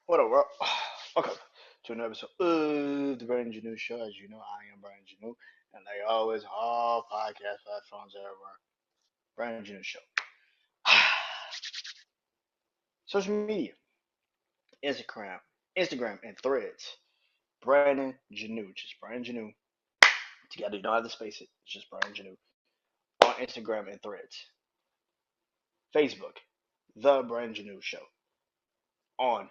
What up, world? Welcome to another episode of the BrandonJaneauShow. As you know, I am Brandon Janeau, and like always, all podcast platforms everywhere. BrandonJaneauShow. Social media, Instagram, and Threads. Brandon Janeau, just Brandon Janeau. Together, you don't have to space it. It's just Brandon Janeau on Instagram and Threads. Facebook, the Brandon Janeau Show on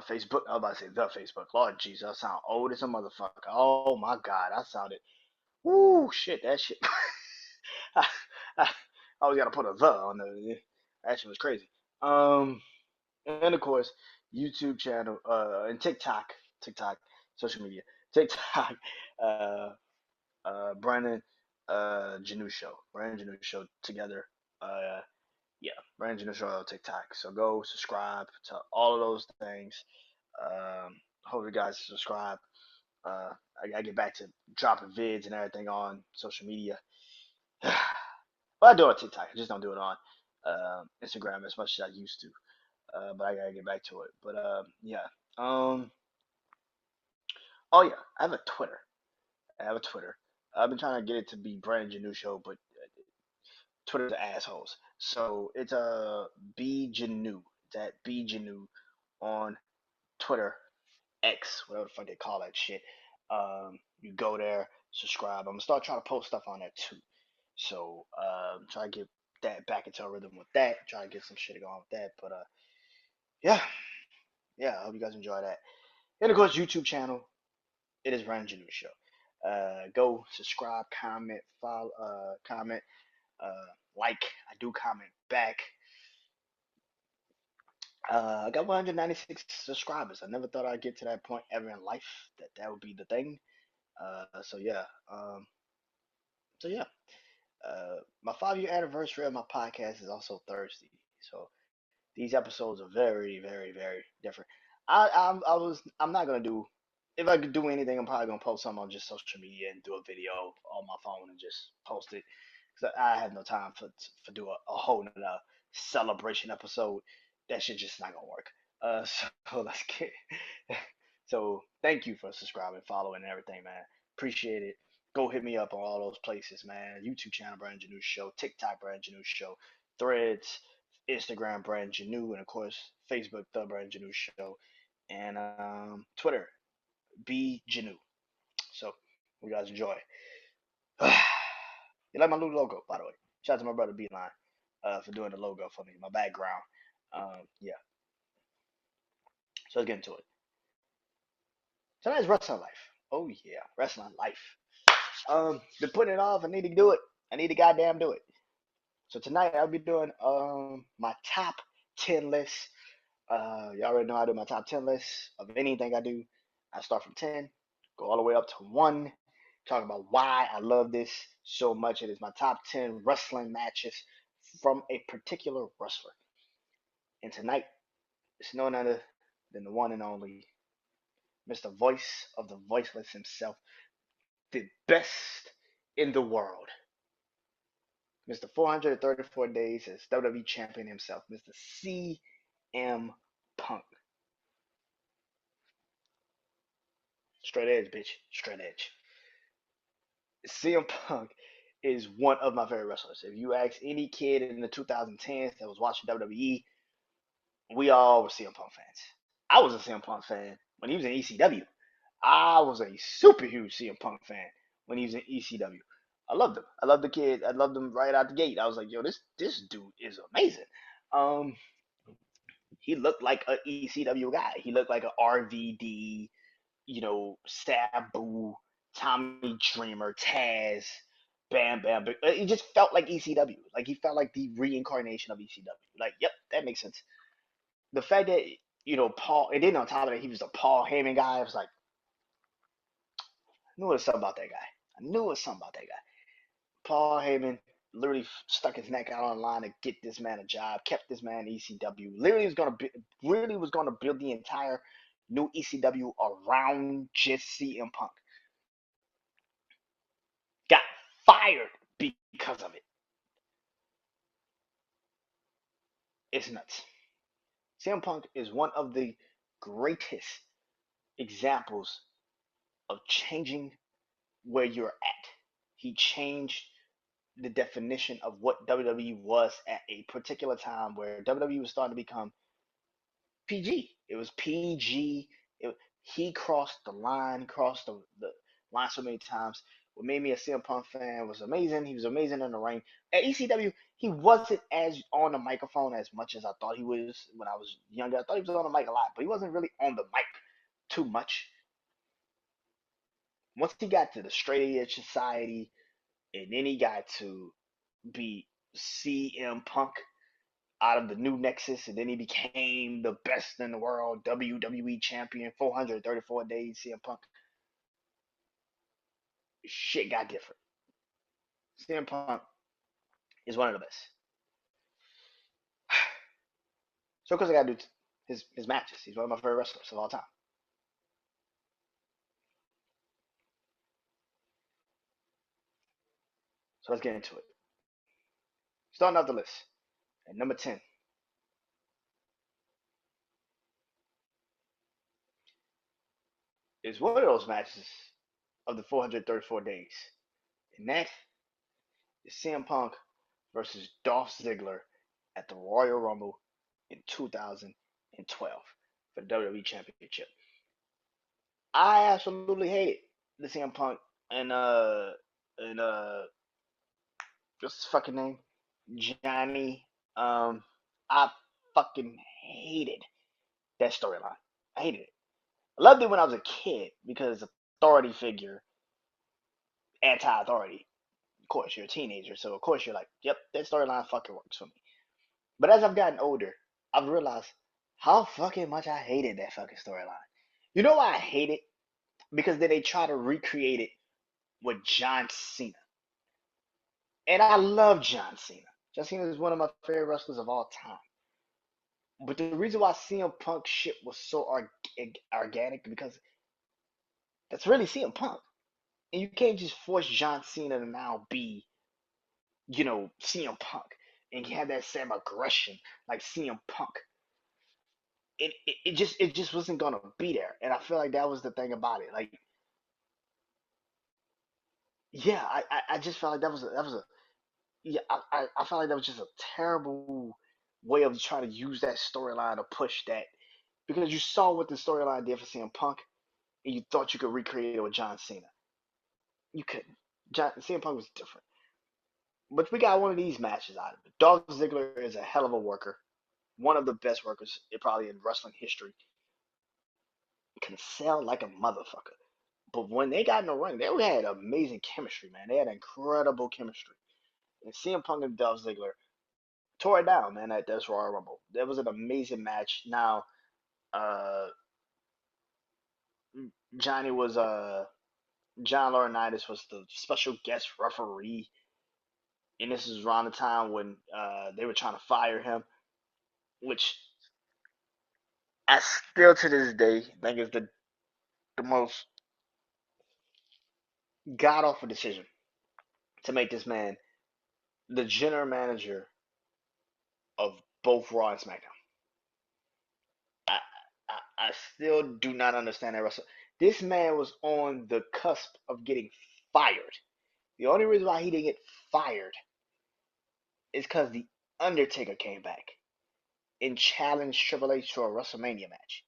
Facebook. I was about to say the Facebook. Lord Jesus, I sound old as a motherfucker. Oh my God, I sounded. Woo, shit, that shit. I, I always gotta put a the on the. That shit was crazy. Um, and of course, YouTube channel, and TikTok, social media, TikTok, uh, Brandon, Janeau Show, Brandon Janeau Show together. Uh, yeah, Brandon Janeau Show on TikTok. So go subscribe to all of those things. Hope you guys subscribe. I gotta get back to dropping vids and everything on social media. Well, I do it on TikTok. I just don't do it on Instagram as much as I used to. But I gotta get back to it. But yeah. Um. Oh yeah, I have a Twitter. I have a Twitter. I've been trying to get it to be Brandon Janeau Show, but Twitter's assholes. So it's B Janeau. It's at B Janeau on Twitter, X, whatever the fuck they call that shit. You go there, subscribe. I'm gonna start trying to post stuff on there too. So try to get that back into a rhythm with that. Try to get some shit going with that. But yeah, yeah. I hope you guys enjoy that. And of course, YouTube channel. It is Brandon Janeau Show. Go subscribe, comment, follow, comment, like. I do comment back. I got 196 subscribers. I never thought I'd get to that point ever in life. That would be the thing. So yeah. So yeah. My 5 year anniversary of my podcast is also Thursday. So these episodes are very, very, very different. I'm not gonna do. If I could do anything, I'm probably gonna post something on just social media and do a video on my phone and just post it. Cause I have no time for do a whole nother celebration episode. That shit just not gonna work. So let's get. So thank you for subscribing, following, and everything, man. Appreciate it. Go hit me up on all those places, man. YouTube channel Brandon Janeau Show, TikTok Brandon Janeau Show, Threads, Instagram Brandon Janeau, and of course Facebook the Brandon Janeau Show, and Twitter B Janeau. So you guys enjoy. You like my new logo, by the way. Shout out to my brother Beeline for doing the logo for me, my background. Yeah. So let's get into it. Tonight's wrestling life. Oh yeah, wrestling life. Been putting it off. I need to do it. I need to goddamn do it. So tonight I'll be doing my top 10 list. You already know I do my top 10 list of anything I do. I start from 10, go all the way up to 1. Talk about why I love this so much. It is my top 10 wrestling matches from a particular wrestler. And tonight, it's none other than the one and only Mr. Voice of the Voiceless himself, the best in the world. Mr. 434 days as WWE Champion himself, Mr. CM Punk. Straight edge, bitch. Straight edge. CM Punk is one of my favorite wrestlers. If you ask any kid in the 2010s that was watching WWE, we all were CM Punk fans. I was a CM Punk fan when he was in ECW. I was a super huge CM Punk fan when he was in ECW. I loved him. I loved the kid. I loved him right out the gate. I was like, yo, this dude is amazing. Um, he looked like a ECW guy. He looked like a RVD, Sabu, Tommy Dreamer, Taz, Bam Bam. He just felt like ECW. Like he felt like the reincarnation of ECW. Like, yep, that makes sense. The fact that Paul, and then on top of that, he was a Paul Heyman guy. I was like, I knew it was something about that guy. I knew it was something about that guy. Paul Heyman literally stuck his neck out on the line to get this man a job, kept this man in ECW. Literally was gonna build the entire new ECW around just CM Punk. Got fired because of it. It's nuts. CM Punk is one of the greatest examples of changing where you're at. He changed the definition of what WWE was at a particular time where WWE was starting to become PG. It was PG. He crossed the line, the line so many times. What made me a CM Punk fan was amazing. He was amazing in the ring. At ECW, he wasn't as on the microphone as much as I thought he was when I was younger. I thought he was on the mic a lot, but he wasn't really on the mic too much. Once he got to the straight edge society, and then he got to be CM Punk out of the new Nexus, and then he became the best in the world, WWE champion, 434 days, CM Punk. Shit got different. CM Punk is one of the best. So, of course, I got to do his matches. He's one of my favorite wrestlers of all time. So, let's get into it. Starting off the list. At number 10, is one of those matches of the 434 days. And that is CM Punk versus Dolph Ziggler at the Royal Rumble in 2012 for the WWE Championship. I absolutely hated the CM Punk and what's his fucking name? Johnny. I fucking hated that storyline. I hated it. I loved it when I was a kid because authority figure, anti-authority. Of course, you're a teenager, so of course you're like, yep, that storyline fucking works for me. But as I've gotten older, I've realized how fucking much I hated that fucking storyline. You know why I hate it? Because then they try to recreate it with John Cena. And I love John Cena. John Cena is one of my favorite wrestlers of all time. But the reason why CM Punk shit was so organic because that's really CM Punk. And you can't just force John Cena to now be, CM Punk and have that same aggression like CM Punk. It just wasn't gonna be there. And I feel like that was the thing about it. Like, yeah, I just felt like that was a yeah, I felt like that was just a terrible way of trying to use that storyline to push that because you saw what the storyline did for CM Punk and you thought you could recreate it with John Cena. You couldn't. CM Punk was different. But we got one of these matches out of it. Dolph Ziggler is a hell of a worker, one of the best workers probably in wrestling history. Can sell like a motherfucker. But when they got in the ring, they had amazing chemistry, man. They had incredible chemistry. And CM Punk and Dolph Ziggler tore it down, man, at this Royal Rumble. That was an amazing match. Now, uh, Johnny was John Laurinaitis was the special guest referee, and this is around the time when they were trying to fire him, which I still to this day think is the most god awful decision to make this man the general manager of both Raw and SmackDown. I, I still do not understand that wrestler. This man was on the cusp of getting fired. The only reason why he didn't get fired is because the Undertaker came back and challenged Triple H to a WrestleMania match.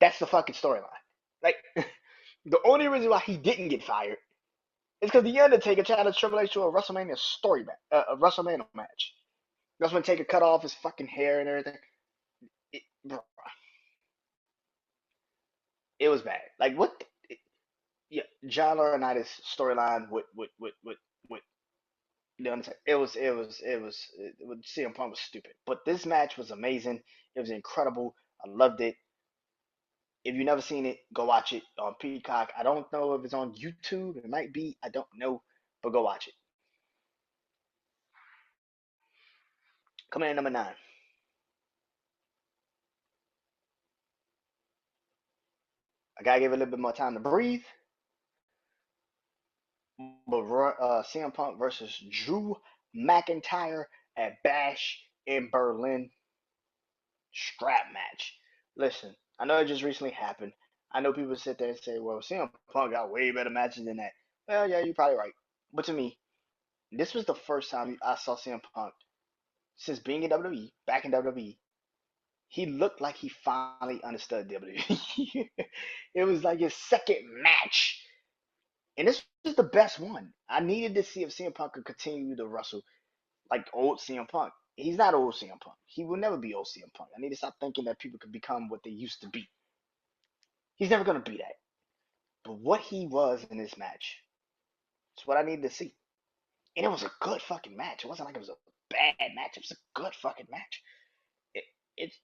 That's the fucking storyline. Like, the only reason why he didn't get fired is because the Undertaker challenged Triple H to a WrestleMania a WrestleMania match. That's when Taker cut off his fucking hair and everything. Bro, it was bad. Like, what? Yeah, John Laurinaitis storyline with the Undertaker. With CM Punk was stupid. But this match was amazing. It was incredible. I loved it. If you've never seen it, go watch it on Peacock. I don't know if it's on YouTube. It might be. I don't know, but go watch it. Coming in number 9. I gotta give it a little bit more time to breathe. But CM Punk versus Drew McIntyre at Bash in Berlin strap match. Listen, I know it just recently happened. I know people sit there and say, well, CM Punk got way better matches than that. Well, yeah, you're probably right. But to me, this was the first time I saw CM Punk since being in WWE, back in WWE. He looked like he finally understood WWE. It was like his second match. And this was the best one. I needed to see if CM Punk could continue to wrestle like old CM Punk. He's not old CM Punk. He will never be old CM Punk. I need to stop thinking that people could become what they used to be. He's never going to be that. But what he was in this match is what I needed to see. And it was a good fucking match. It wasn't like it was a bad match. It was a good fucking match. It, it's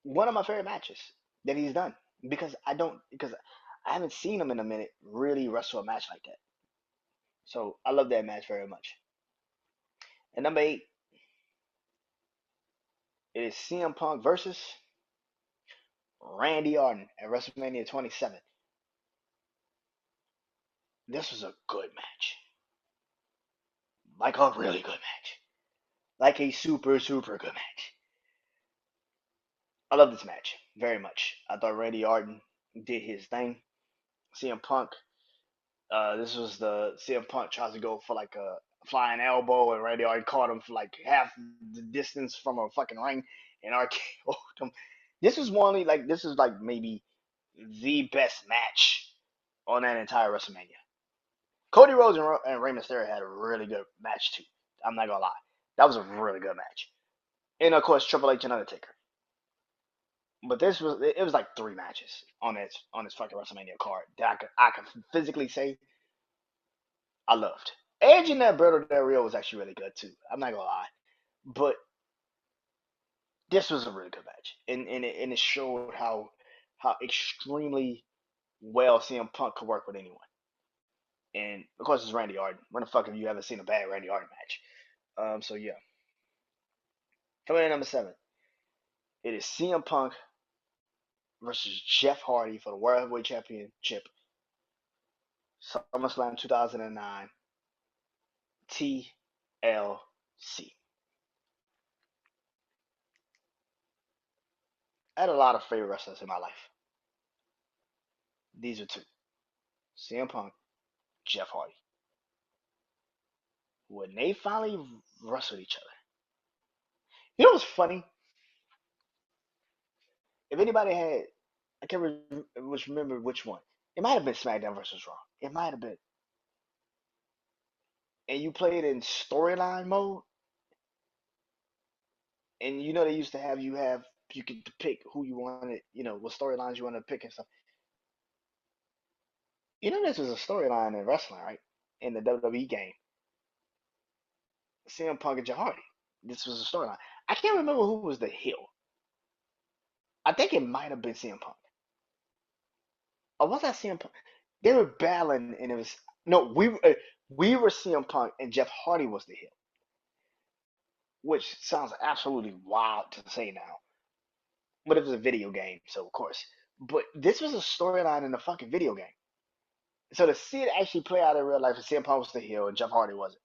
one of my favorite matches that he's done because I haven't seen him in a minute really wrestle a match like that. So I love that match very much. And number 8, it is CM Punk versus Randy Orton at WrestleMania 27. This was a good match. Like a really good match. Like a super, super good match. I love this match very much. I thought Randy Orton did his thing. CM Punk, this was the CM Punk tries to go for like a flying elbow, and Randy Orton caught him for like half the distance from a fucking ring, and RKO'd him. This is like maybe the best match on that entire WrestleMania. Cody Rhodes and Rey Mysterio had a really good match too. I'm not gonna lie, that was a really good match. And of course Triple H and Undertaker. But this was it was like 3 matches on this fucking WrestleMania card that I could physically say I loved. Edge and Alberto Del Rio was actually really good too. I'm not gonna lie, but this was a really good match, and it showed how extremely well CM Punk could work with anyone. And of course, it's Randy Orton. When the fuck have you ever seen a bad Randy Orton match? So yeah, coming in number 7, it is CM Punk versus Jeff Hardy for the World Heavyweight Championship, SummerSlam 2009, TLC. I had a lot of favorite wrestlers in my life. These are 2: CM Punk, Jeff Hardy. When they finally wrestled each other, you know what's funny? If anybody had, I can't remember which one. It might have been SmackDown versus Raw. It might have been. And you played in storyline mode, and you know they used to have you could pick who you wanted, what storylines you wanted to pick and stuff. You know this was a storyline in wrestling, right? In the WWE game, CM Punk and Jeff Hardy. This was a storyline. I can't remember who was the heel. I think it might have been CM Punk. Or was that CM Punk? They were battling, and it was no, we were CM Punk, and Jeff Hardy was the heel, which sounds absolutely wild to say now. But it was a video game, so of course. But this was a storyline in a fucking video game. So to see it actually play out in real life, and CM Punk was the heel and Jeff Hardy wasn't.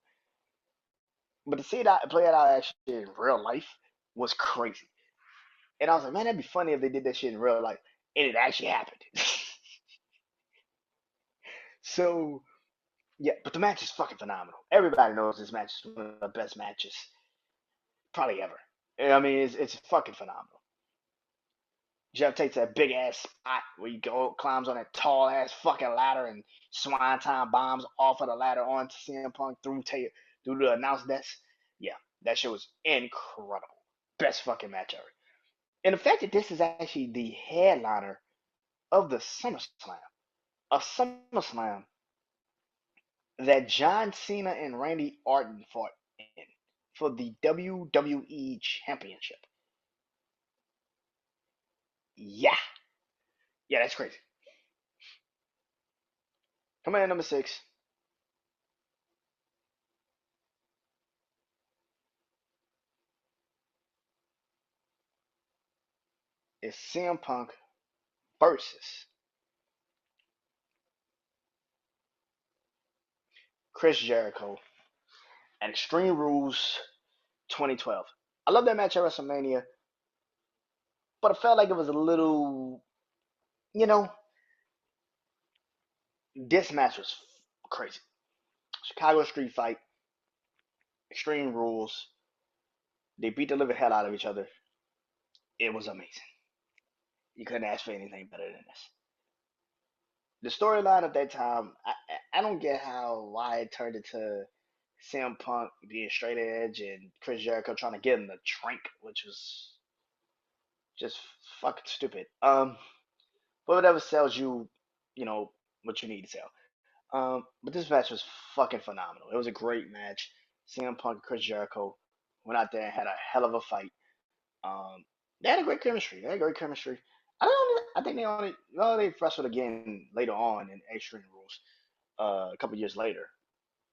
But to see it play it out actually in real life was crazy. And I was like, man, that'd be funny if they did that shit in real life, and it actually happened. So yeah, but the match is fucking phenomenal. Everybody knows this match is one of the best matches probably ever. I mean, it's fucking phenomenal. Jeff takes that big ass spot where you go climbs on that tall ass fucking ladder and swanton bombs off of the ladder onto CM Punk through the announce desk. Yeah, that shit was incredible. Best fucking match ever. And the fact that this is actually the headliner of the SummerSlam, a SummerSlam that John Cena and Randy Orton fought in for the WWE Championship. Yeah, yeah, that's crazy. Coming in number 6, is CM Punk versus Chris Jericho at Extreme Rules 2012. I love that match at WrestleMania. but I felt like it was a little, you know, this match was crazy. Chicago street fight, extreme rules. They beat the living hell out of each other. It was amazing. You couldn't ask for anything better than this. The storyline of that time, I don't get why it turned into CM Punk being straight edge and Chris Jericho trying to get him to drink, which was just fucking stupid. But whatever sells you, you know, what you need to sell. But this match was fucking phenomenal. It was a great match. CM Punk and Chris Jericho went out there and had a hell of a fight. Um, they had a great chemistry. They had great chemistry. I think they only well they wrestled again later on in Extreme Rules. A couple years later.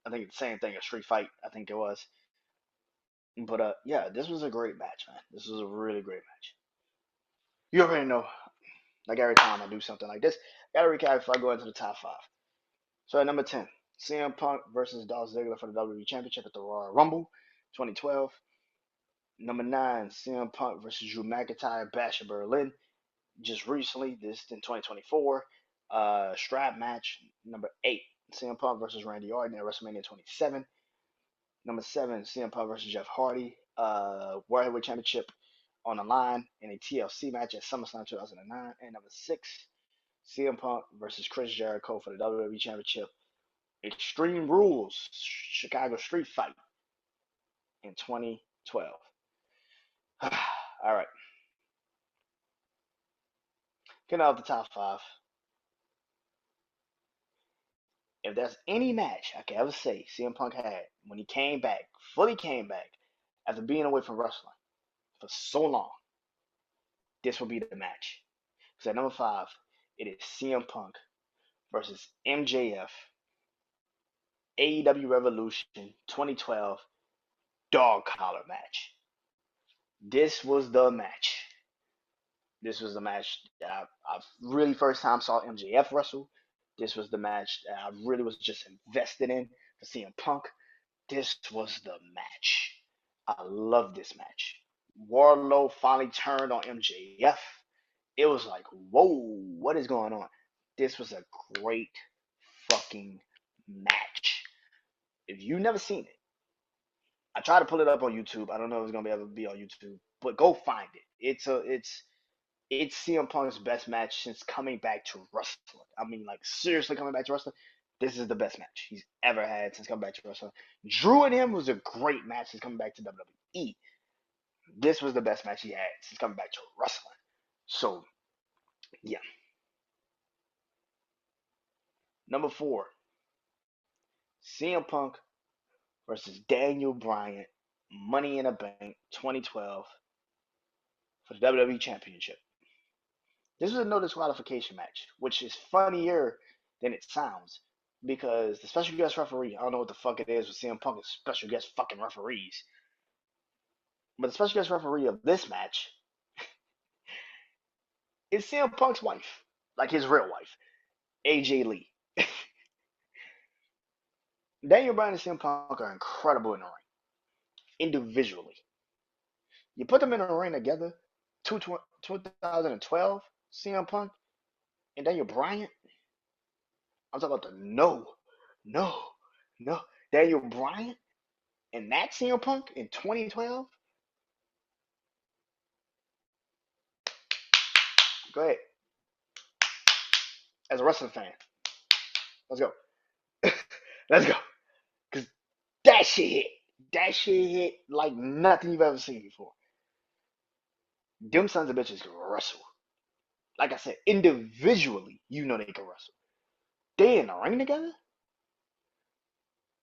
I think it's the same thing, a street fight. I think it was. But yeah, this was a great match, man. This was a really great match. You already know. Like every time I do something like this, gotta recap before I go into the top five. So at number 10, CM Punk versus Dolph Ziggler for the WWE Championship at the Royal Rumble 2012. Number 9, CM Punk versus Drew McIntyre, Bash in Berlin. Just recently, this in 2024. Strap match. Number 8, CM Punk versus Randy Orton at WrestleMania 27. Number 7, CM Punk versus Jeff Hardy, World Heavyweight Championship on the line in a TLC match at SummerSlam 2009. And number 6, CM Punk versus Chris Jericho for the WWE Championship, Extreme Rules, Chicago Street Fight in 2012. All right. Getting out the top five. If there's any match I can ever say CM Punk had when he came back, fully came back, after being away from wrestling for so long, this will be the match. Because at number 5, it is CM Punk versus MJF, AEW Revolution 2012 dog collar match. This was the match. This was the match that I really first time saw MJF wrestle. This was the match that I really was just invested in for CM Punk. This was the match. I love this match. Wardlow finally turned on MJF. It was like, whoa, what is going on? This was a great fucking match. If you've never seen it, I tried to pull it up on YouTube. I don't know if it's gonna be able to be on YouTube, but go find it. It's CM Punk's best match since coming back to wrestling. I mean, like seriously coming back to wrestling. This is the best match he's ever had since coming back to wrestling. Drew and him was a great match since coming back to WWE. This was the best match he had since coming back to wrestling. So yeah. Number 4, CM Punk versus Daniel Bryan, Money in a Bank 2012 for the WWE Championship. This was a no disqualification match, which is funnier than it sounds because the special guest referee, I don't know what the fuck it is with CM Punk and special guest fucking referees, but the special guest referee of this match is CM Punk's wife, like his real wife, AJ Lee. Daniel Bryan and CM Punk are incredible in the ring, individually. You put them in a ring together, 2012, CM Punk and Daniel Bryan. I'm talking about the no, no. Daniel Bryan and that CM Punk in 2012. Go ahead. As a wrestling fan, let's go. Let's go. Because that shit hit. That shit hit like nothing you've ever seen before. Them sons of bitches can wrestle. Like I said, individually, you know they can wrestle. They in the ring together?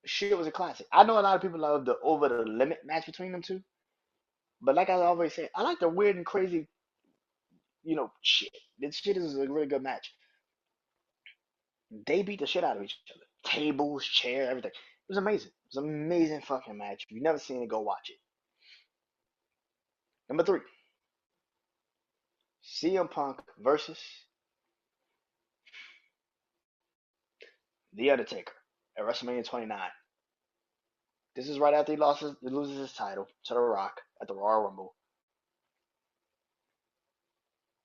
Shit was a classic. I know a lot of people love the over the limit match between them two. But like I always say, I like the weird and crazy, shit. This shit is a really good match. They beat the shit out of each other. Tables, chair, everything. It was amazing. It was an amazing fucking match. If you've never seen it, go watch it. Number 3, CM Punk versus The Undertaker at WrestleMania 29. This is right after he loses his title to The Rock at the Royal Rumble.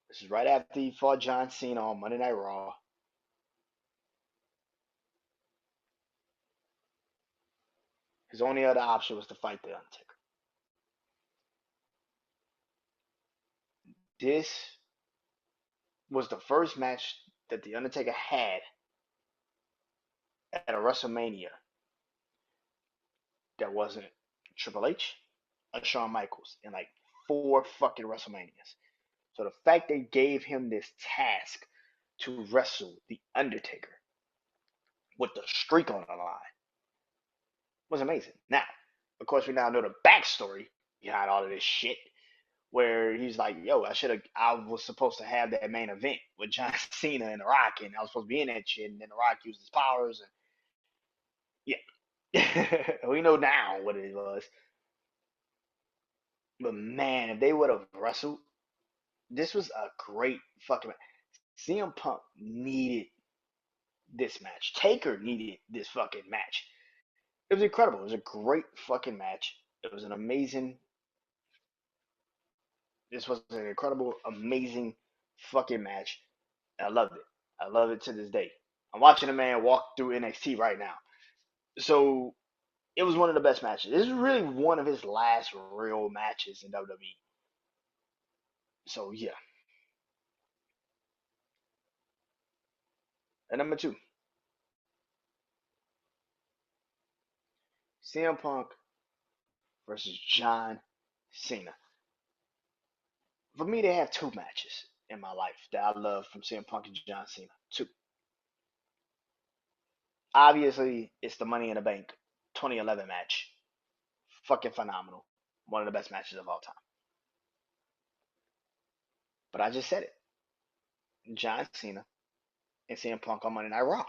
This is right after he fought John Cena on Monday Night Raw. His only other option was to fight The Undertaker. This was the first match that The Undertaker had at a WrestleMania that wasn't Triple H or Shawn Michaels in like 4 fucking WrestleManias. So the fact they gave him this task to wrestle The Undertaker with the streak on the line was amazing. Now, of course, we now know the backstory behind all of this shit, where he's like, "Yo, I was supposed to have that main event with John Cena and The Rock, and I was supposed to be in that shit, and then The Rock used his powers, and yeah, we know now what it was." But man, if they would have wrestled, this was a great fucking match. CM Punk needed this match. Taker needed this fucking match. It was incredible. It was a great fucking match. It was an amazing. This was an incredible, amazing fucking match. I loved it. I love it to this day. I'm watching a man walk through NXT right now. So it was one of the best matches. This is really one of his last real matches in WWE. So yeah. And number 2, CM Punk versus John Cena. For me, they have 2 matches in my life that I love from CM Punk and John Cena. 2. Obviously, it's the Money in the Bank 2011 match. Fucking phenomenal. One of the best matches of all time. But I just said it. John Cena and CM Punk on Monday Night Raw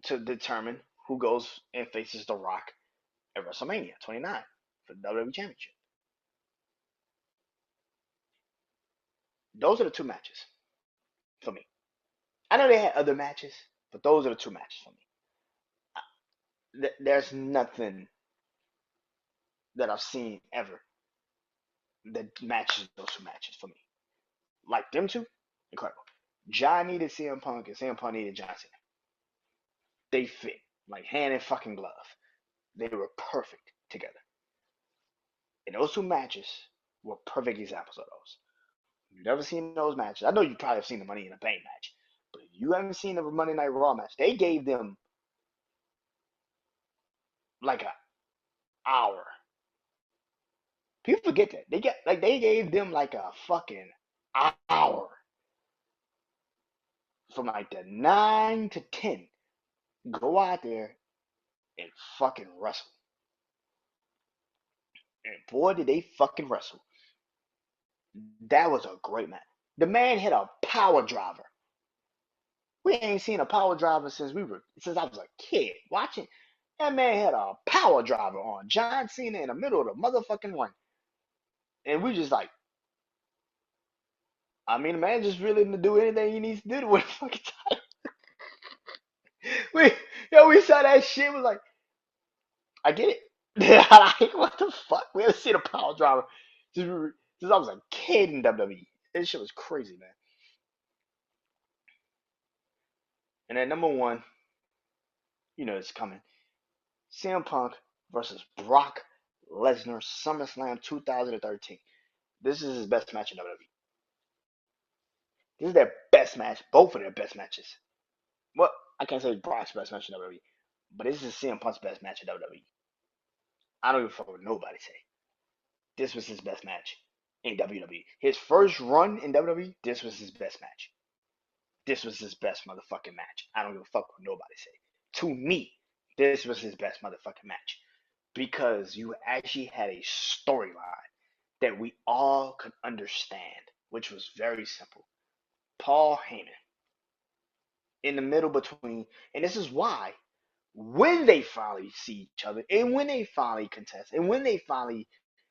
to determine who goes and faces The Rock at WrestleMania 29 for the WWE Championship. Those are the 2 matches for me. I know they had other matches, but those are the 2 matches for me. There's nothing that I've seen ever that matches those 2 matches for me. Like them 2, incredible. John needed CM Punk and CM Punk needed John Cena. They fit like hand and fucking glove. They were perfect together. And those 2 matches were perfect examples of those. You've never seen those matches. I know you probably have seen the Money in the Bank match, but if you haven't seen the Monday Night Raw match, they gave them like an hour. People forget that they gave them like a fucking hour from like the 9 to 10. Go out there and fucking wrestle. And boy, did they fucking wrestle. That was a great match. The man hit a power driver. We ain't seen a power driver since I was a kid. Watching that man had a power driver on John Cena in the middle of the motherfucking ring, and we just like, I mean, the man just really didn't do anything he needs to do to win the fucking title. We, we saw that shit. Was like, I get it. Like, what the fuck? We haven't seen a power driver since, since I was a kid in WWE. This shit was crazy, man. And at number 1, it's coming. CM Punk versus Brock Lesnar, SummerSlam 2013. This is his best match in WWE. This is their best match, both of their best matches. Well, I can't say Brock's best match in WWE, but this is CM Punk's best match in WWE. I don't give a fuck what nobody say. This was his best match in WWE. His first run in WWE, this was his best match. This was his best motherfucking match. I don't give a fuck what nobody say. To me, this was his best motherfucking match because you actually had a storyline that we all could understand, which was very simple. Paul Heyman in the middle between, and this is why when they finally see each other, and when they finally contest, and when they finally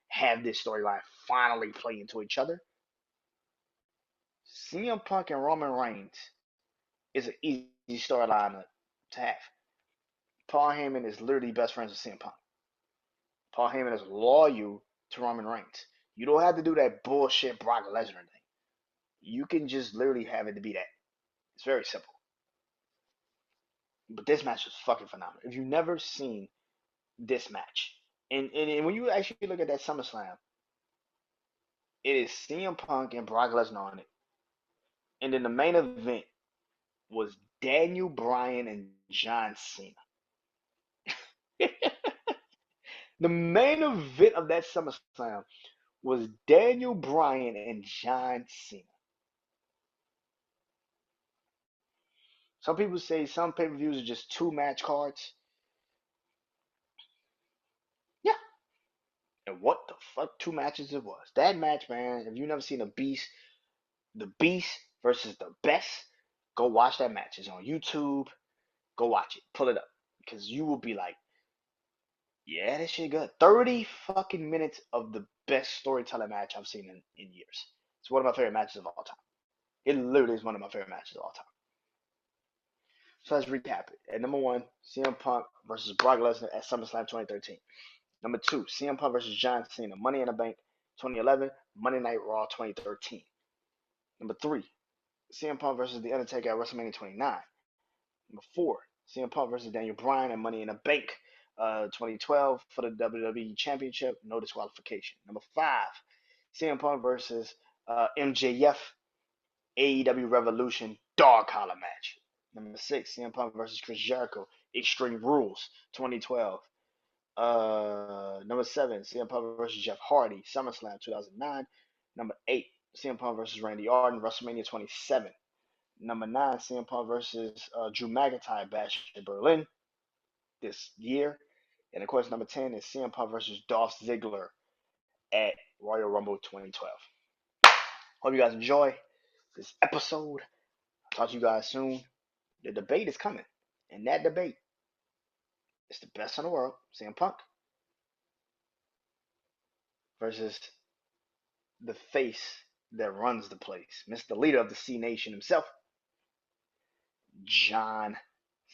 have this storyline finally play into each other, CM Punk and Roman Reigns is an easy storyline to have. Paul Heyman is literally best friends with CM Punk. Paul Heyman is loyal to Roman Reigns. You don't have to do that bullshit Brock Lesnar thing. You can just literally have it to be that. It's very simple. But this match was fucking phenomenal. If you've never seen this match, and when you actually look at that SummerSlam, it is CM Punk and Brock Lesnar on it. And then the main event was Daniel Bryan and John Cena. The main event of that SummerSlam was Daniel Bryan and John Cena. Some people say some pay-per-views are just two match cards. Yeah. And what the fuck two matches it was. That match, man, if you've never seen the Beast versus the Best, go watch that match. It's on YouTube. Go watch it. Pull it up. Because you will be like, yeah, that shit good. 30 fucking minutes of the best storytelling match I've seen in years. It's one of my favorite matches of all time. It literally is one of my favorite matches of all time. So let's recap it. At number one, CM Punk versus Brock Lesnar at SummerSlam 2013. Number two, CM Punk versus John Cena, Money in the Bank 2011, Monday Night Raw 2013. Number three, CM Punk versus The Undertaker at WrestleMania 29. Number four, CM Punk versus Daniel Bryan at Money in the Bank 2012 for the WWE Championship, no disqualification. Number five, CM Punk versus MJF AEW Revolution dog collar match. Number six, CM Punk versus Chris Jericho Extreme Rules 2012. Number seven, CM Punk versus Jeff Hardy SummerSlam 2009. Number eight, CM Punk versus Randy Orton WrestleMania 27. Number nine, CM Punk versus Drew McIntyre Bash in Berlin this year. And of course, number 10 is CM Punk versus Dolph Ziggler at Royal Rumble 2012. Hope you guys enjoy this episode. I'll talk to you guys soon. The debate is coming. And that debate is the best in the world, CM Punk, versus the face that runs the place, Mr. Leader of the C Nation himself, John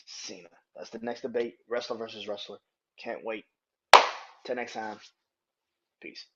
Cena. That's the next debate, wrestler versus wrestler. Can't wait. Till next time, peace.